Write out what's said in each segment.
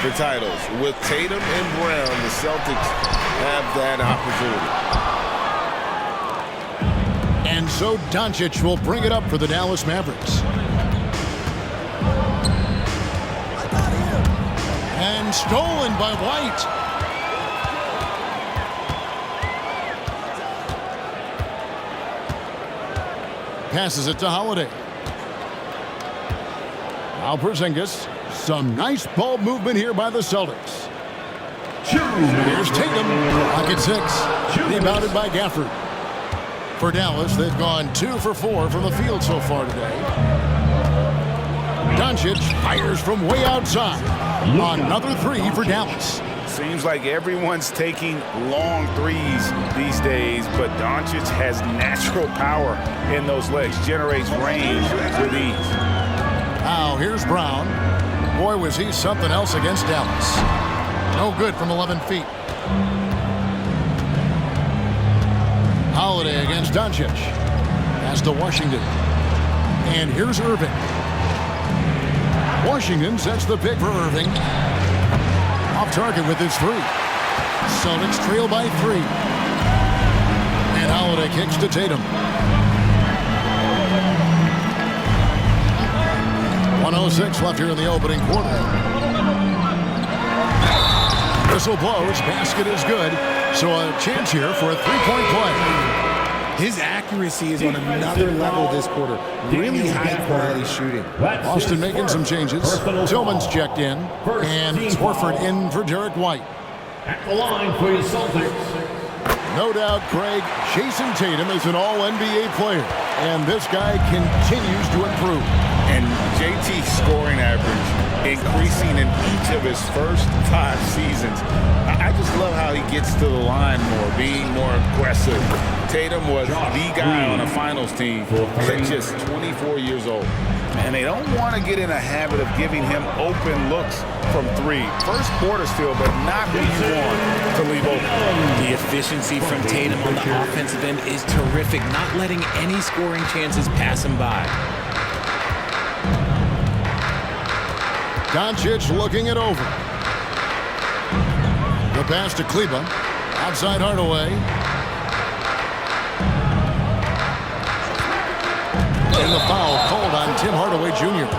for titles. With Tatum and Brown, the Celtics have that opportunity. And so Doncic will bring it up for the Dallas Mavericks. And stolen by White. Passes it to Holiday. Now Porzingis. Some nice ball movement here by the Celtics. Here's Tatum. Pocket 6. Rebounded by Gafford. For Dallas, they've gone 2 for 4 from the field so far today. Doncic fires from way outside. Another 3 for Dallas. Seems like everyone's taking long threes these days, but Doncic has natural power in those legs, generates range with ease. Now here's Brown. Boy, was he something else against Dallas. No good from 11 feet. Holiday against Doncic. Pass to Washington. And here's Irving. Washington sets the pick for Irving. Off target with his 3. Celtics trail by 3. And Holiday kicks to Tatum. 1:06 left here in the opening quarter. Whistle blows. Basket is good. So a chance here for a 3-point play. His accuracy is on another level this quarter. Really high-quality shooting. Austin making some changes. Tillman's checked in. And Horford in for Derek White. At the line for your Celtics. No doubt, Craig, Jason Tatum is an all-NBA player. And this guy continues to improve. And JT's scoring average increasing in each of his first 5 seasons. I just love how he gets to the line more, being more aggressive. Tatum was the guy on a finals team at just 24 years old. And they don't want to get in a habit of giving him open looks from 3. First quarter still, but not what you want to leave open. The efficiency from Tatum on the offensive end is terrific, not letting any scoring chances pass him by. Doncic looking it over. The pass to Kleba. Outside Hardaway. And the foul called on Tim Hardaway Jr.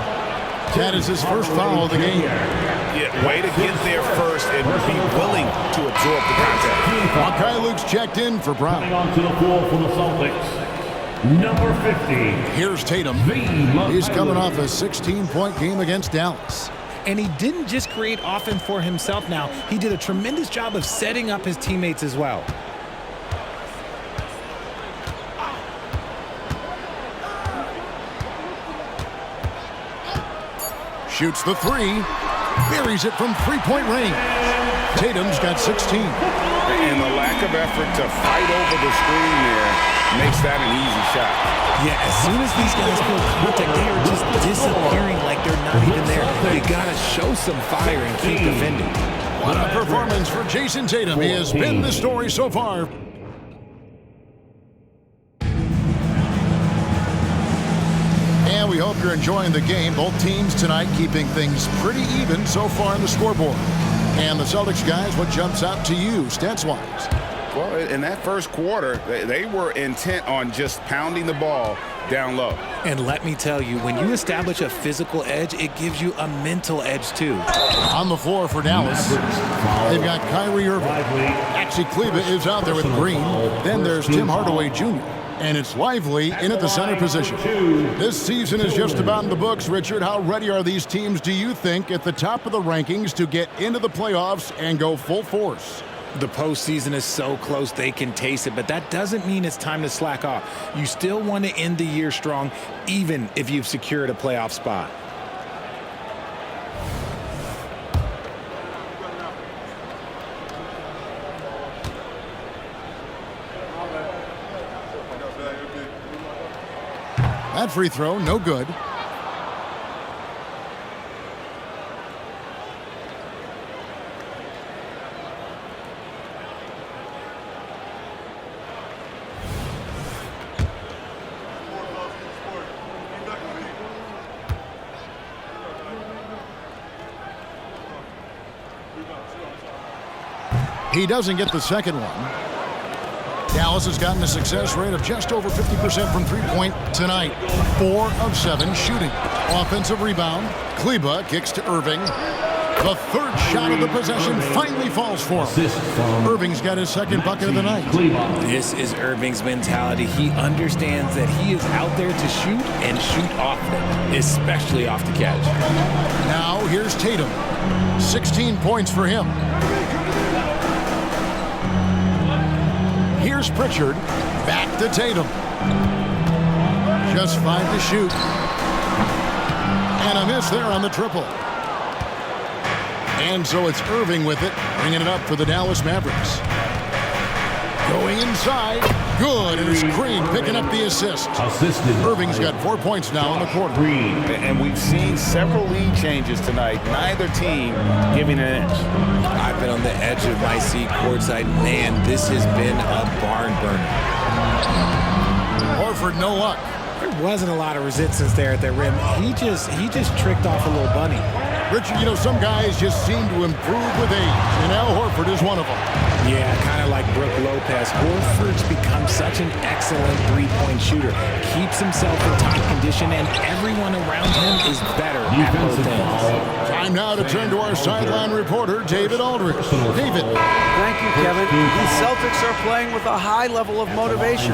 That is his first foul of the game. Yeah, way to get there first and be willing to absorb the contact. Makai Luke's checked in for Brown. Coming onto the floor for the Celtics. Number 50. Here's Tatum. He's coming off a 16-point game against Dallas. And he didn't just create offense for himself now. He did a tremendous job of setting up his teammates as well. Shoots the 3. Buries it from 3-point range. Tatum's got 16. And the lack of effort to fight over the screen there makes that an easy shot. Yeah, as soon as these guys feel contact, they are just disappearing like they're not even there. You gotta show some fire and keep defending. What a performance for Jason Tatum. He has been the story so far. And we hope you're enjoying the game. Both teams tonight keeping things pretty even so far on the scoreboard. And the Celtics guys, what jumps out to you stats-wise? Well, in that first quarter, they were intent on just pounding the ball down low. And let me tell you, when you establish a physical edge, it gives you a mental edge too. On the floor for Dallas, they've got Kyrie Irving. Actually, Kleba is out there with Green. Then there's Tim Hardaway Jr. And it's Lively in at the center position. This season is just about in the books. Richard, how ready are these teams, do you think, at the top of the rankings to get into the playoffs and go full force? The postseason is so close they can taste it, but that doesn't mean it's time to slack off. You still want to end the year strong, even if you've secured a playoff spot. That free throw, no good. He doesn't get the second one. Dallas has gotten a success rate of just over 50% from three-point tonight. 4 of 7 shooting. Offensive rebound. Kleba kicks to Irving. The third shot of the possession finally falls for him. Irving's got his second bucket of the night. This is Irving's mentality. He understands that he is out there to shoot and shoot often, especially off the catch. Now here's Tatum. 16 points for him. Here's Pritchard. Back to Tatum. Just 5 to shoot. And a miss there on the triple. And so it's Irving with it, bringing it up for the Dallas Mavericks. Going inside. Good. And it's Green picking up the assist. Irving's got 4 points now in the quarter. And we've seen several lead changes tonight. Neither team giving an inch. I've been on the edge of my seat courtside. Man, this has been a barn burner. Horford, no luck. There wasn't a lot of resistance there at the rim. He just tricked off a little bunny. Richard, you know, some guys just seem to improve with age, and Al Horford is one of them. Yeah, kind of like Brook Lopez. Horford's become such an excellent three-point shooter. Keeps himself in top condition, and everyone around him is better at both ends. Time now to turn to our sideline reporter, David Aldridge. David. Thank you, Kevin. The Celtics are playing with a high level of motivation.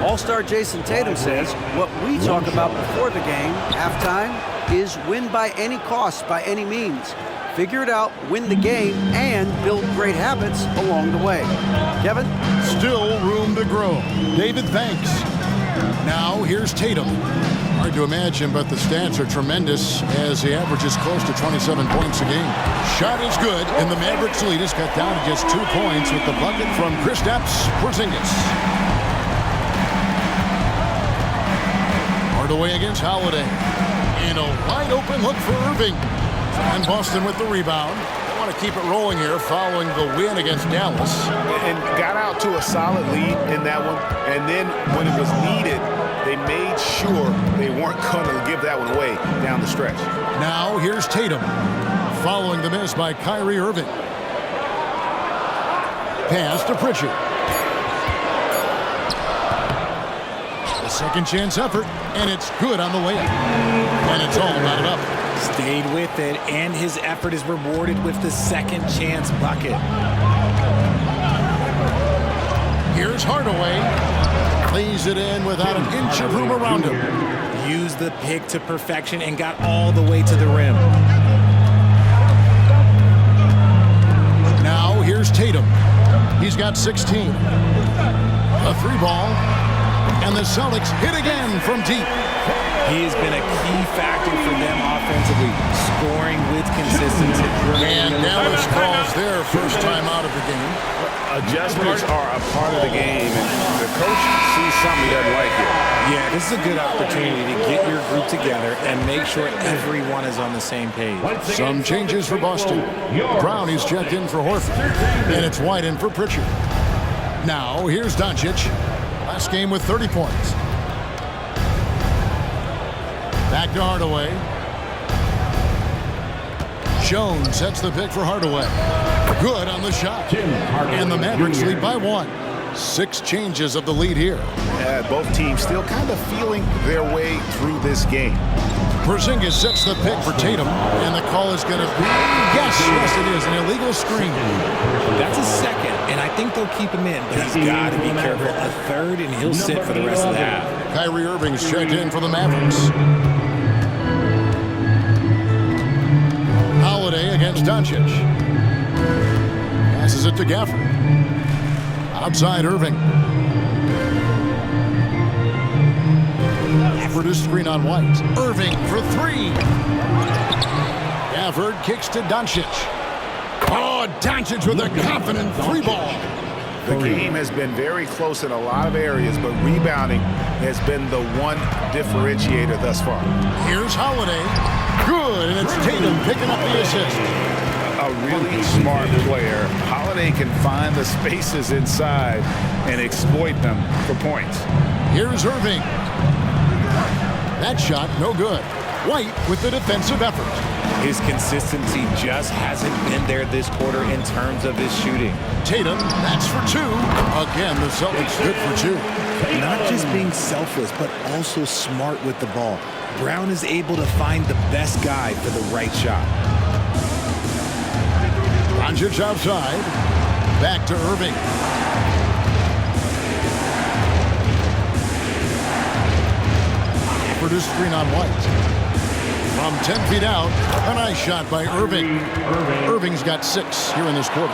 All-star Jason Tatum says what we talk about before the game, halftime, is win by any cost, by any means. Figure it out, win the game, and build great habits along the way. Kevin? Still room to grow. David, thanks. Now, here's Tatum. Hard to imagine, but the stats are tremendous as he averages close to 27 points a game. Shot is good, and the Mavericks lead is cut down to just 2 points with the bucket from Kristaps Porzingis. Hardaway against Holiday. And a wide open look for Irving. And Boston with the rebound. They want to keep it rolling here following the win against Dallas. And got out to a solid lead in that one. And then when it was needed, they made sure they weren't going to give that one away down the stretch. Now here's Tatum. Following the miss by Kyrie Irving. Pass to Pritchard. A second chance effort, and it's good on the layup. And it's all knotted up. Stayed with it, and his effort is rewarded with the second chance bucket. Here's Hardaway. Lays it in without an inch of room around him. Used the pick to perfection and got all the way to the rim. Now here's Tatum. He's got 16. A 3-ball. And the Celtics hit again from deep. He has been a key factor for them offensively, scoring with consistency. And Dallas calls their first time out of the game. Adjustments are a part of the game, and the coach sees something he doesn't like here. Yeah, this is a good opportunity to get your group together and make sure everyone is on the same page. Some changes for Boston. Brown is checked in for Horford, and it's White in for Pritchard. Now here's Doncic. Last game with 30 points. Back to Hardaway. Jones sets the pick for Hardaway. Good on the shot. And the Mavericks lead by 1. 6 changes of the lead here. Both teams still kind of feeling their way through this game. Porzingis sets the pick for Tatum. And the call is going to be, yes, it is, an illegal screen. That's a second, and I think they'll keep him in, but he's got to be careful. A third, and he'll sit for the rest of the half. Kyrie Irving's checked in for the Mavericks. Holiday against Doncic. Passes it to Gafford. Outside Irving. Gafford is screen on White. Irving for 3. Gafford kicks to Doncic. Oh, Doncic with a confident 3-ball. The game has been very close in a lot of areas, but rebounding has been the one differentiator thus far. Here's Holiday. Good, and it's Tatum picking up the assist. A really smart player. Holiday can find the spaces inside and exploit them for points. Here's Irving. That shot, no good. White with the defensive effort. His consistency just hasn't been there this quarter in terms of his shooting. Tatum, that's for two. Again, the Celtics good for two. Not just being selfless, but also smart with the ball. Brown is able to find the best guy for the right shot. Doncic outside. Back to Irving. For the screen on White. From 10 feet out, a nice shot by Irving. Irving's got 6 here in this quarter.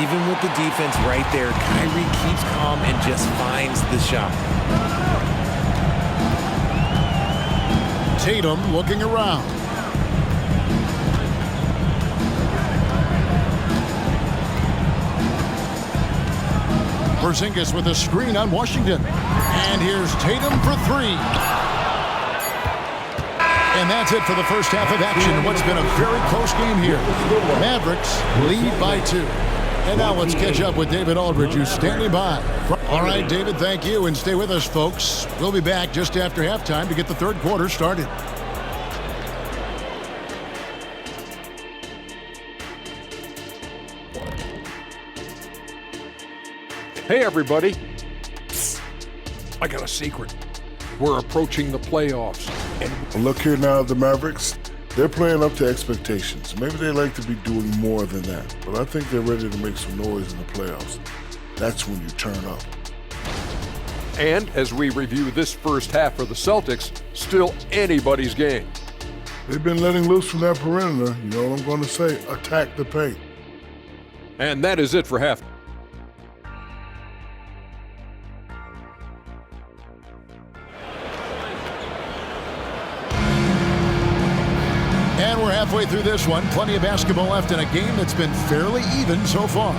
Even with the defense right there, Kyrie keeps calm and just finds the shot. Tatum looking around. Porzingis with a screen on Washington. And here's Tatum for 3. And that's it for the first half of action. What's been a very close game here. Mavericks lead by 2. And now let's catch up with David Aldridge, who's standing by. All right, David, thank you. And stay with us, folks. We'll be back just after halftime to get the third quarter started. Hey, everybody. Psst. I got a secret. We're approaching the playoffs. And look here now, the Mavericks. They're playing up to expectations. Maybe they like to be doing more than that, but I think they're ready to make some noise in the playoffs. That's when you turn up. And as we review this first half for the Celtics, still anybody's game. They've been letting loose from that perimeter. You know what I'm going to say? Attack the paint. And that is it for half. And we're halfway through this one. Plenty of basketball left in a game that's been fairly even so far.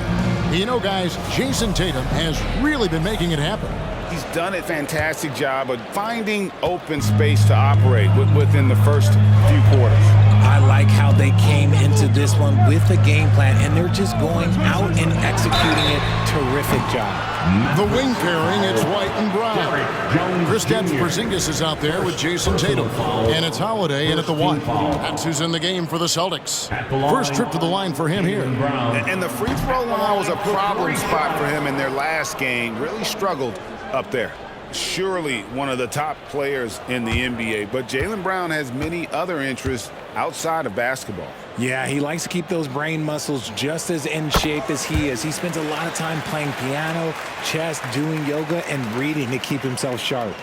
You know, guys, Jason Tatum has really been making it happen. He's done a fantastic job of finding open space to operate within the first few quarters. I like how they came into this one with a game plan, and they're just going out and executing it. Terrific job. The wing pairing, it's White and Brown. Kristaps Porzingis is out there with Jason Tatum. And it's Holiday in at the 1. That's who's in the game for the Celtics. First trip to the line for him here. And the free throw line was a problem spot for him in their last game. Really struggled up there. Surely one of the top players in the NBA, but Jaylen Brown has many other interests outside of basketball. Yeah, he likes to keep those brain muscles just as in shape as he is. He spends a lot of time playing piano, chess, doing yoga, and reading to keep himself sharp.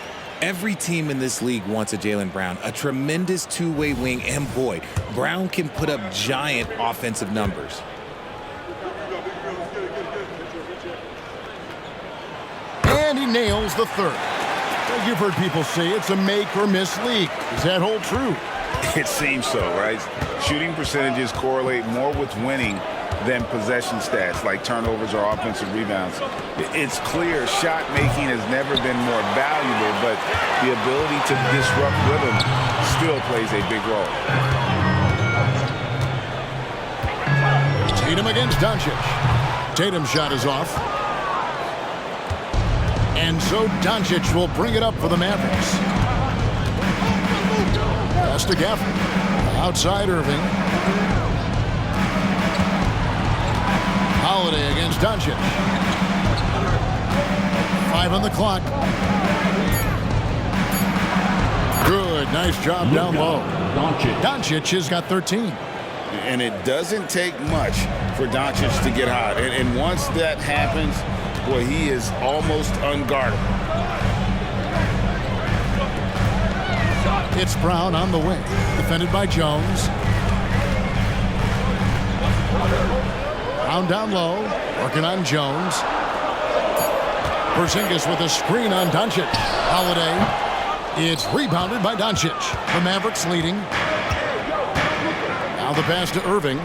Every team in this league wants a Jaylen Brown, a tremendous two-way wing, and boy, Brown can put up giant offensive numbers. And he nails the third. You've heard people say it's a make or miss league. Does that hold true? It seems so, right? Shooting percentages correlate more with winning than possession stats like turnovers or offensive rebounds. It's clear shot making has never been more valuable, but the ability to disrupt rhythm still plays a big role. Tatum against Doncic. Tatum's shot is off. And so Doncic will bring it up for the Mavericks. Pass to Gafford. Outside Irving. Holiday against Doncic. 5 on the clock. Good, nice job down low. Doncic has got 13. And it doesn't take much for Doncic to get hot. And once that happens, boy, he is almost unguardable. It's Brown on the wing, defended by Jones. Brown down low, working on Jones. Porzingis with a screen on Doncic. Holiday. It's rebounded by Doncic. The Mavericks leading. Now the pass to Irving.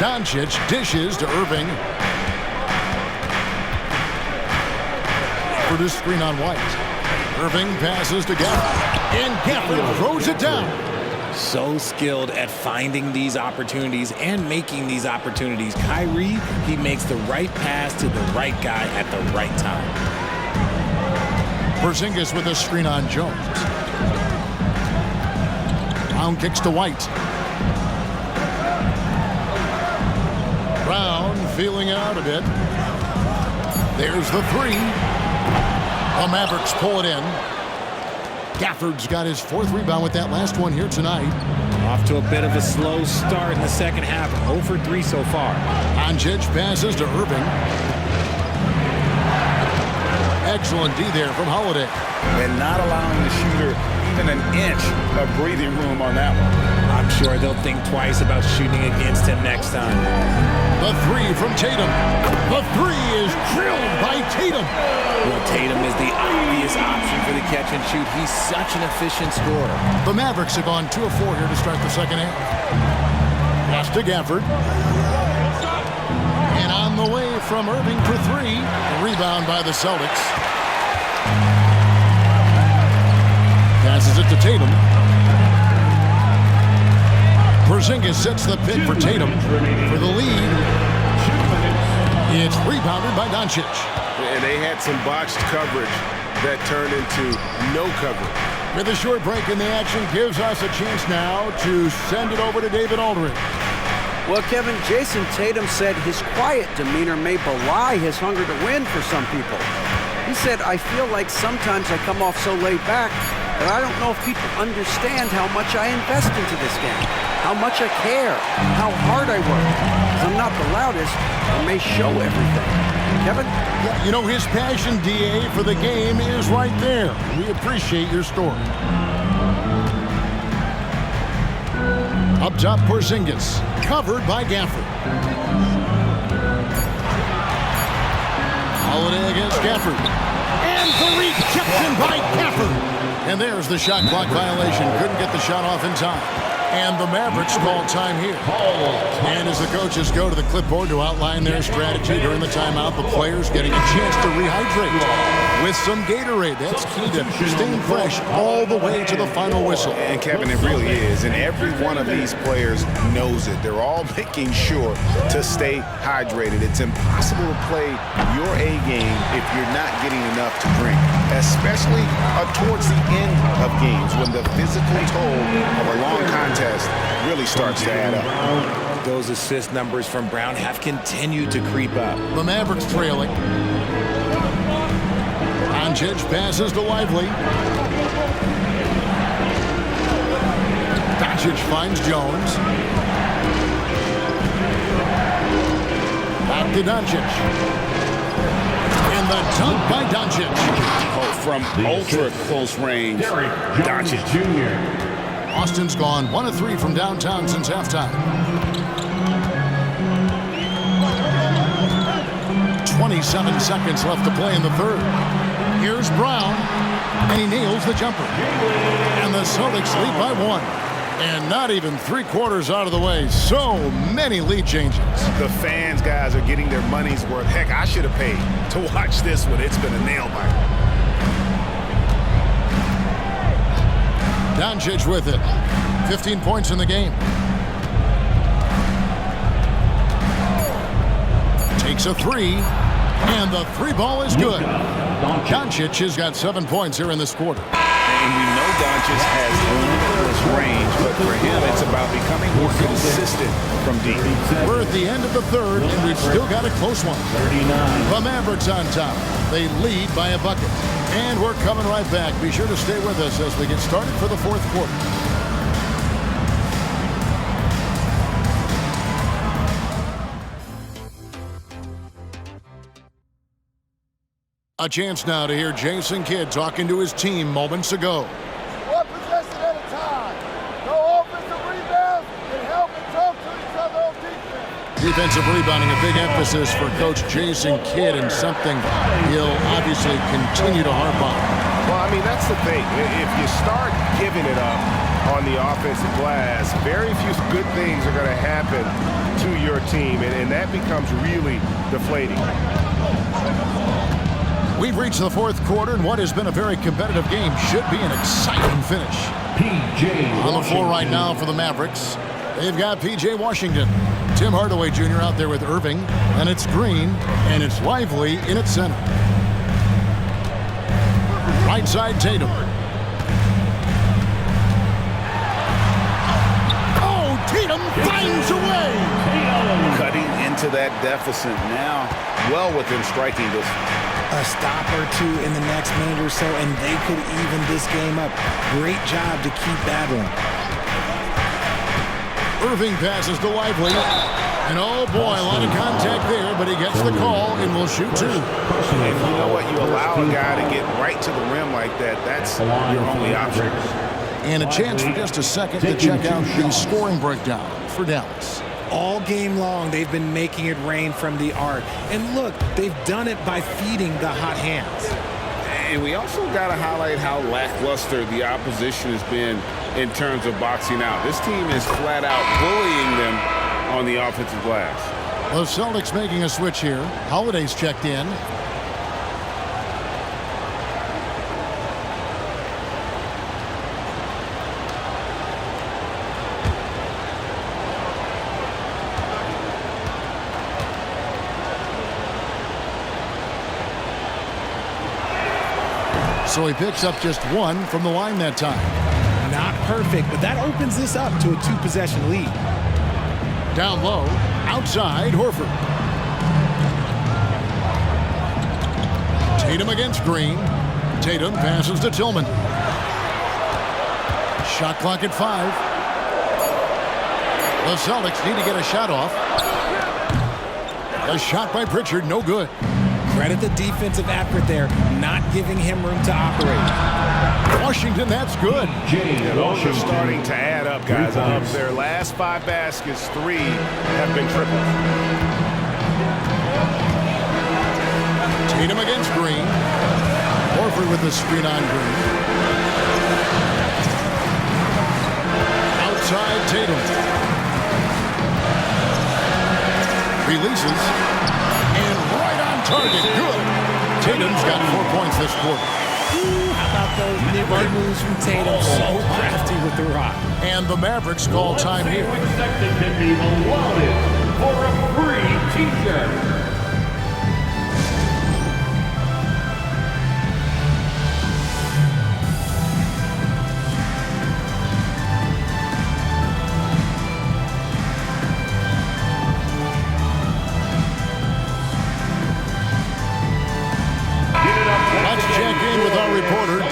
Doncic dishes to Irving. For this screen on White. Irving passes to Gafford. And Gafford throws it down. So skilled at finding these opportunities and making these opportunities. Kyrie, he makes the right pass to the right guy at the right time. Porzingis with a screen on Jones. Brown kicks to White. Brown feeling out a bit. There's the three. The Mavericks pull it in. Gafford's got his 4th rebound with that last one here tonight. Off to a bit of a slow start in the second half. 0 for 3 so far. Doncic passes to Irving. Excellent D there from Holiday. And not allowing the shooter even an inch of breathing room on that one. I'm sure they'll think twice about shooting against him next time. The three from Tatum. The three is drilled by Tatum. Well, Tatum is the obvious option for the catch and shoot. He's such an efficient scorer. The Mavericks have gone 2 of 4 here to start the second half. Pass to Gafford. And on the way from Irving for 3. Rebound by the Celtics. Passes it to Tatum. Porzingis sets the pick for Tatum for the lead. It's rebounded by Doncic. And they had some botched coverage that turned into no coverage. With a short break in the action gives us a chance now to send it over to David Aldridge. Well, Kevin, Jason Tatum said his quiet demeanor may belie his hunger to win for some people. He said, I feel like sometimes I come off so laid back that I don't know if people understand how much I invest into this game, how much I care, how hard I work. Because I'm not the loudest, I may show everything. Kevin? Yeah, you know, his passion, DA, for the game is right there. We appreciate your story. Up top, Porzingis, covered by Gafford. Holiday against Gafford. And the rejection by Gafford. And there's the shot clock violation. Couldn't get the shot off in time. And the Mavericks call time here. And as the coaches go to the clipboard to outline their strategy during the timeout, the players getting a chance to rehydrate with some Gatorade. That's key to staying fresh all the way to the final whistle. And Kevin, it really is. And every one of these players knows it. They're all making sure to stay hydrated. It's impossible to play your A game if you're not getting enough to drink, especially towards the end of games when the physical toll of a long contest really starts to add up. Those assist numbers from Brown have continued to creep up. The Mavericks trailing. Doncic passes to Lively. Doncic finds Jones. Back to Doncic. And the dunk by Doncic. Oh, from ultra close range, Doncic Jr. Austin's gone 1 of 3 from downtown since halftime. 27 seconds left to play in the third. Here's Brown, and he nails the jumper. And the Celtics lead by 1. And not even 3/4 out of the way. So many lead changes. The fans, guys, are getting their money's worth. Heck, I should have paid to watch this one. It's been a nail-biter. Doncic with it. 15 points in the game. Takes a 3. And the 3 ball is good. Doncic has got 7 points here in this quarter. And we know Doncic has limitless range, but for him, it's about becoming more consistent from deep. We're at the end of the third, and we've still got a close one. The Mavericks on top. They lead by a bucket. And we're coming right back. Be sure to stay with us as we get started for the fourth quarter. A chance now to hear Jason Kidd talking to his team moments ago. One possession at a time. No offensive rebounds and help and talk to each other on defense. Defensive rebounding, a big emphasis for Coach Jason Kidd, and something he'll obviously continue to harp on. Well, I mean, that's the thing. If you start giving it up on the offensive glass, very few good things are going to happen to your team, and that becomes really deflating. We've reached the fourth quarter, and what has been a very competitive game should be an exciting finish. On the floor right now for the Mavericks, they've got P.J. Washington, Tim Hardaway Jr. out there with Irving, and it's Green, and it's Lively in its center. Right side, Tatum. Bangs away. Cutting into that deficit now, well within striking distance. A stop or two in the next minute or so, and they could even this game up. Great job to keep battling. Irving passes to Lively. And oh boy, a lot of contact there, but he gets the call and will shoot two. If you know what, you allow a guy to get right to the rim like that, that's your only option. And a chance for just a second to check out the scoring breakdown for Dallas. All game long, they've been making it rain from the arc. And look, they've done it by feeding the hot hands. And we also got to highlight how lackluster the opposition has been in terms of boxing out. This team is flat out bullying them on the offensive glass. The Celtics making a switch here. Holiday's checked in. So he picks up just one from the line that time. Not perfect, but that opens this up to a two-possession lead. Down low, outside, Horford. Tatum against Green. Tatum passes to Tillman. Shot clock at 5. The Celtics need to get a shot off. A shot by Pritchard, no good. Credit the defensive effort there, not giving him room to operate. Washington, that's good. Yeah, those are starting to add up, guys. Of their last 5 baskets, 3 have been triples. Tatum against Green. Horford with the screen on Green. Outside Tatum. Releases. And right on target. Good. Tatum's got 4 points this quarter. How about those nifty moves from Tatum? So crafty with the rock. And the Mavericks call time here. Expected to be loaded for a free t-shirt.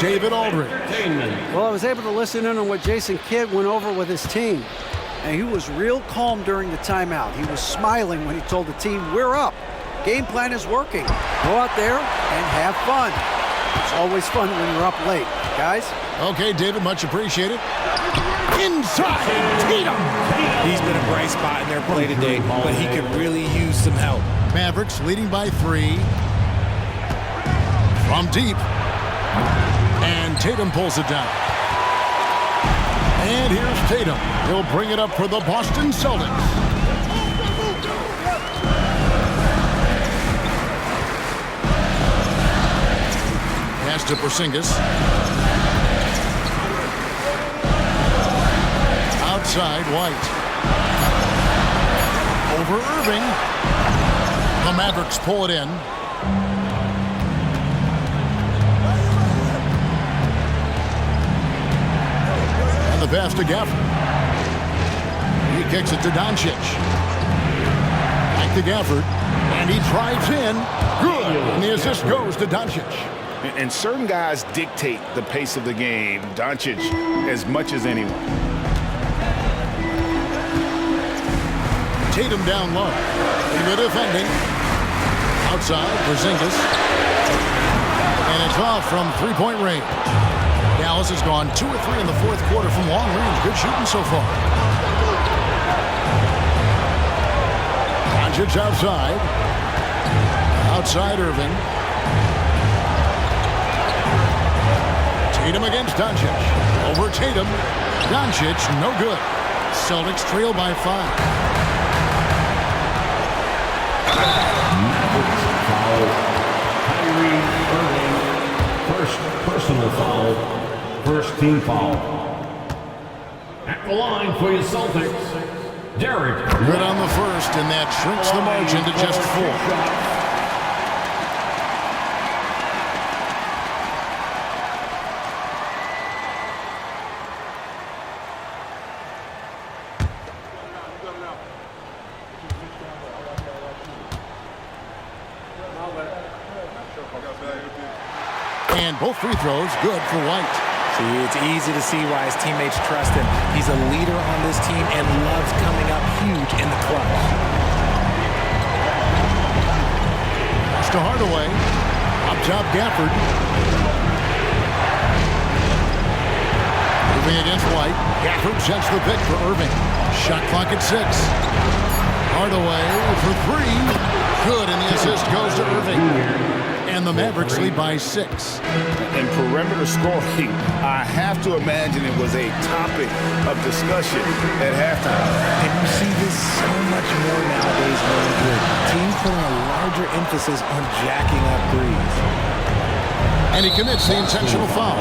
David Aldridge. Well, I was able to listen in on what Jason Kidd went over with his team. And he was real calm during the timeout. He was smiling when he told the team, we're up. Game plan is working. Go out there and have fun. It's always fun when you're up late. Guys? Okay, David, much appreciated. Inside, Tatum. He's been a bright spot in their play today, but he could really use some help. Mavericks leading by 3. From deep. And Tatum pulls it down. And here's Tatum. He'll bring it up for the Boston Celtics. Pass to Porzingis. Outside, White. Over Irving. The Mavericks pull it in. The pass to Gafford. He kicks it to Doncic. Back to Gafford. And he drives in. Good. And the assist goes to Doncic. And certain guys dictate the pace of the game. Doncic as much as anyone. Tatum down low. In the defending. Outside, Porzingis. And it's off from three-point range. Dallas has gone 2 or 3 in the fourth quarter from long range. Good shooting so far. Doncic outside. Outside Irving. Tatum against Doncic. Over Tatum. Doncic, no good. Celtics trail by 5. Foul. Kyrie Irving. First personal foul. First team foul. At the line for your Celtics, Derek. Good on the first, and that shrinks the margin to just 4. And both free throws good for White. See, it's easy to see why his teammates trust him. He's a leader on this team and loves coming up huge in the clutch. Pass to Hardaway. Up top, Gafford. Moving against White. Gafford sets the pick for Irving. Shot clock at 6. Hardaway for 3. Good, and the assist goes to Irving. And the Mavericks lead by 6. In perimeter scoring, I have to imagine it was a topic of discussion at halftime. And you see this so much more nowadays going good. Teams putting a larger emphasis on jacking up threes. And he commits the intentional foul.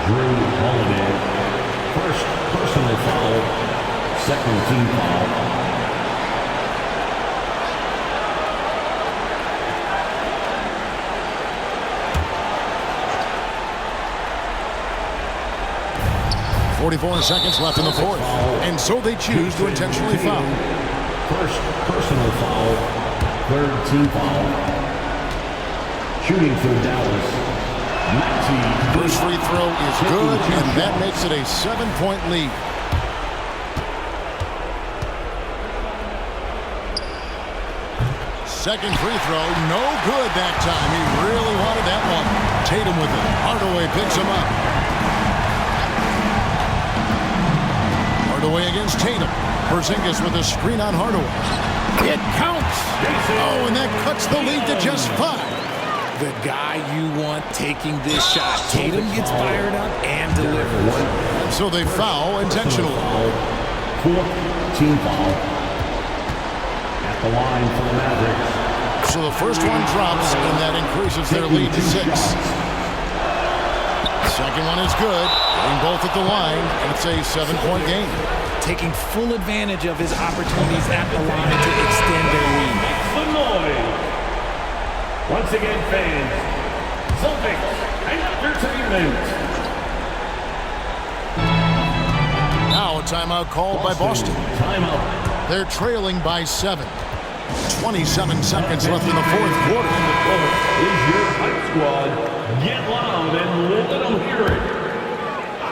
Drew Holiday. First personal foul. Second team foul. .44 seconds left in the fourth. And so they choose to intentionally foul. First personal foul. Third team foul. Shooting for Dallas. First free throw is good, and that makes it a 7-point lead. Second free throw, no good that time. He really wanted that one. Tatum with it. Hardaway picks him up. Hardaway against Tatum. Porzingis with a screen on Hardaway. It counts. Oh, and that cuts the lead to just 5. The guy you want taking this shot. Tatum gets fired up and delivers. So they foul intentionally. Fourth team foul. At the line for the Mavericks. So the first one drops, and that increases their lead to 6. Second one is good. Getting both at the line, and it's a 7-point game. Taking full advantage of his opportunities at the line to extend their lead. Makes the noise. Once again, fans, Celtics Entertainment. Now a timeout called by Boston. Timeout. They're trailing by 7. 27 seconds left in the fourth quarter. Is your hype squad. Get loud and let them hear it.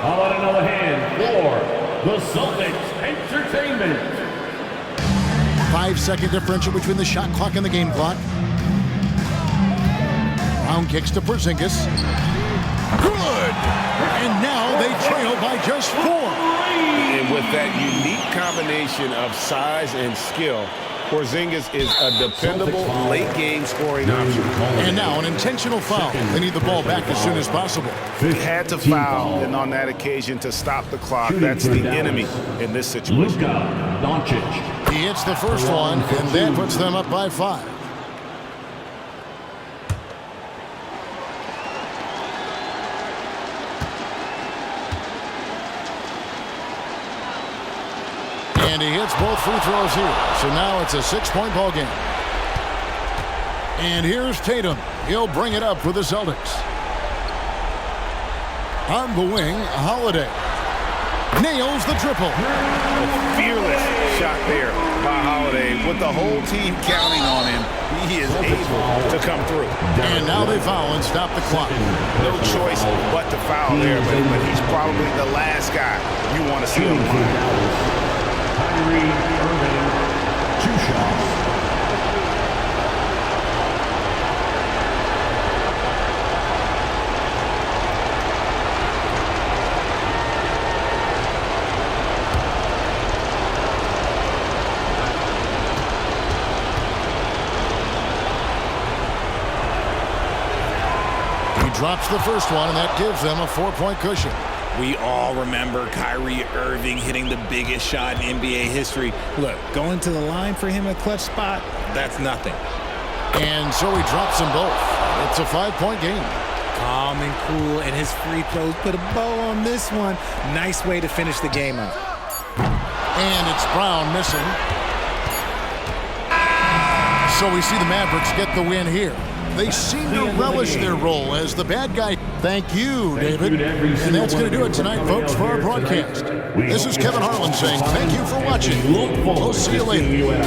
How about another hand for the Celtics Entertainment? 5-second differential between the shot clock and the game clock. Brown kicks to Porzingis. Good! And now they trail by just 4. And with that unique combination of size and skill, Porzingis is a dependable late-game scoring option. And now an intentional foul. They need the ball back as soon as possible. He had to foul, and on that occasion to stop the clock. That's the enemy in this situation. Luka Doncic. He hits the first one, and that puts them up by 5. And he hits both free throws here. So now it's a 6-point ball game. And here's Tatum. He'll bring it up for the Celtics. On the wing, Holiday. Nails the triple. A fearless shot there by Holiday. With the whole team counting on him, he is able to come through. And now they foul and stop the clock. No choice but to foul there, but he's probably the last guy you want to see on the line. Kyrie Irving, 2 shots. He drops the first one, and that gives them a 4-point cushion. We all remember Kyrie Irving hitting the biggest shot in NBA history. Look, going to the line for him a clutch spot, that's nothing. And so he drops them both. It's a 5-point game. Calm and cool, and his free throws put a bow on this one. Nice way to finish the game up. And it's Brown missing. So we see the Mavericks get the win here. They seem to relish their role as the bad guy. Thank you, David. And that's going to do it tonight, folks, for our broadcast. This is Kevin Harlan saying thank you for watching. We'll see you later.